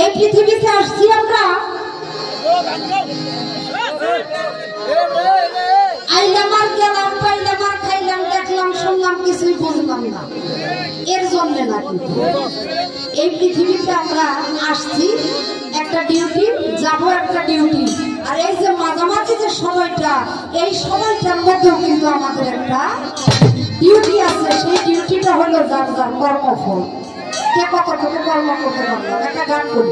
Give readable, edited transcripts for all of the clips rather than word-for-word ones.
এই পৃথিবীতে আসছি আমরা আইলাম আর গেলাম, পাইলাম আর খাইলাম, দেখলাম শুনলাম, কিছুই বুঝলাম না, এর জন্য না। কিন্তু এই পৃথিবীতে আমরা আসছি একটা ডিউটি, যাবো একটা ডিউটি। আর এই যে মাঝামাঝি যে সময়টা, এই সময়টার মধ্যেও কিন্তু আমাদের একটা ডিউটি আছে। সেই ডিউটিটা হলো যার যার কর্মফল। কে কতটুকু কর্ম করতে পারলাম, একটা গান করি।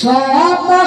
আমার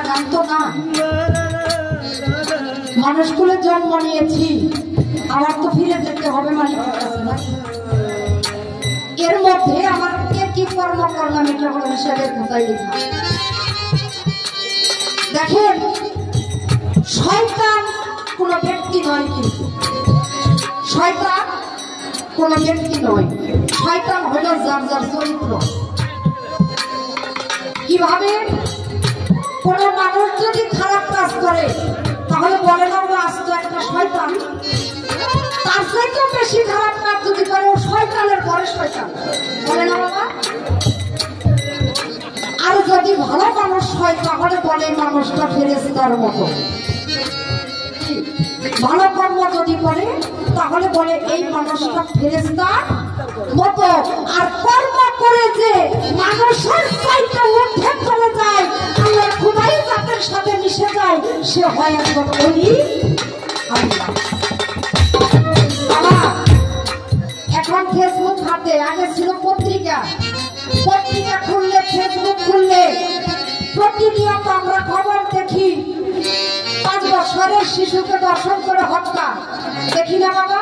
গান তো না। মানুষ কুলে জন্ম নিয়েছি, আমার তো ফিরে যেতে হবে মালিকের কাছে না। এর মধ্যে আমার কি কর্ম করলাম এটা হলো হিসাবের খাতায় লেখা। দেখেন, শয়তান কোন ব্যক্তি নয়, কিন্তু শয়তান কোন ব্যক্তি নয়, শয়তান হলো যার যার চরিত্র। কিভাবে? কোন মানুষ যদি খারাপ কাজ করে তাহলে বলে না ও আস্ত একটা শয়তান, তার চাইতে বেশি খারাপ কাজ যদি করে ও শয়তানের ঘরে শয়তান, বলে না বাবা? আর যদি ভালো মানুষ হয় তাহলে বলে মানুষটা ফেরেশতার মতো। ভালো কর্ম যদি করে তাহলে বলে এই মানুষটা ফেরেশতার মতো। আর কর্ম করে যে মানুষের চাইতে ঊর্ধ্বে চলে যায়, আল্লাহ খুদাই জাতের সাথে মিশে যায়, সে হয় একজন ওলি আল্লাহ। বাবা, এখন ফেসবুক হাতে, আগে ছিল পত্রিকা। পত্রিকা খুললে, ফেসবুক খুললে প্রতিনিয়ত আমরা খবর দেখি 5 বছরের শিশুকে ধর্ষণ করে হত্যা, দেখি না বাবা?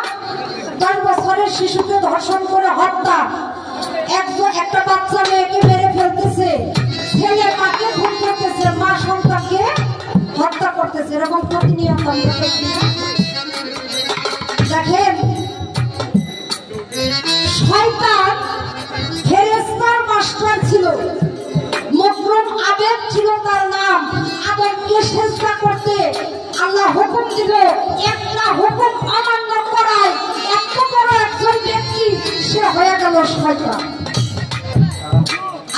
10 বছরের শিশুকে ধর্ষণ করে হত্যা, একটা বাচ্চা মেয়েকে মেরে ফেলতেছে, ছেলে মাকে খুন করতেছে, মা সন্তানকে হত্যা করতেছে, এরকম প্রতিনিয়ত আমরা দেখি। দেখেন, শয়তান ফেরেশতার মাস্টার ছিল, মুকরম আবেদ ছিল তার নাম। আদমকে সেজদা করতে আল্লাহ হুকুম দিল, একটা হুকুম অমান্য করায় এত বড় একজন ব্যক্তি সে হয়ে গেল শয়তান।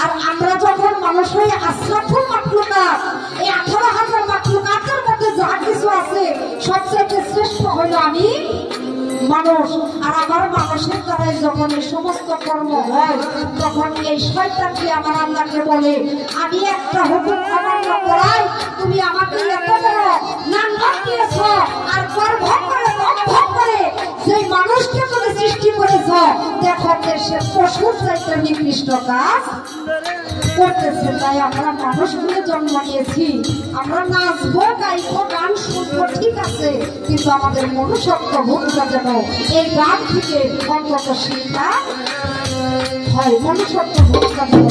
আর আমরা যখন মানুষ হয়ে আশরাফুল মাখলুকাত, এই 18,000 মাখলুকাতের মধ্যে যা কিছু আছে সবচেয়ে শ্রেষ্ঠ হলো আমি মানুষ। আর আমার মানুষের দ্বারাই যখন এই সমস্ত কর্ম হয় তখন এই শয়তানকে আমার আল্লাহকে বলে, আমি একটা হুকুম অমান্য করাই তুমি আমাকে এত বড় নাম দিয়েছ, আর গর্ব করে দম্ভ করে সেই মানুষকে তুমি সৃষ্টি করেছ, দেখো সে পশুর চাইতে নিকৃষ্ট কাজ করতেছে। তাই আমরা মানুষ বলে জন্ম নিয়েছি, আমরা নাচবো, গাইবো, গান শুনবো, ঠিক আছে, কিন্তু আমাদের মনুষ্যত্ব বোধটা যেন এই গান থেকে অন্তত শিক্ষা হয়, মনুষ্যত্ব বোধটা যেন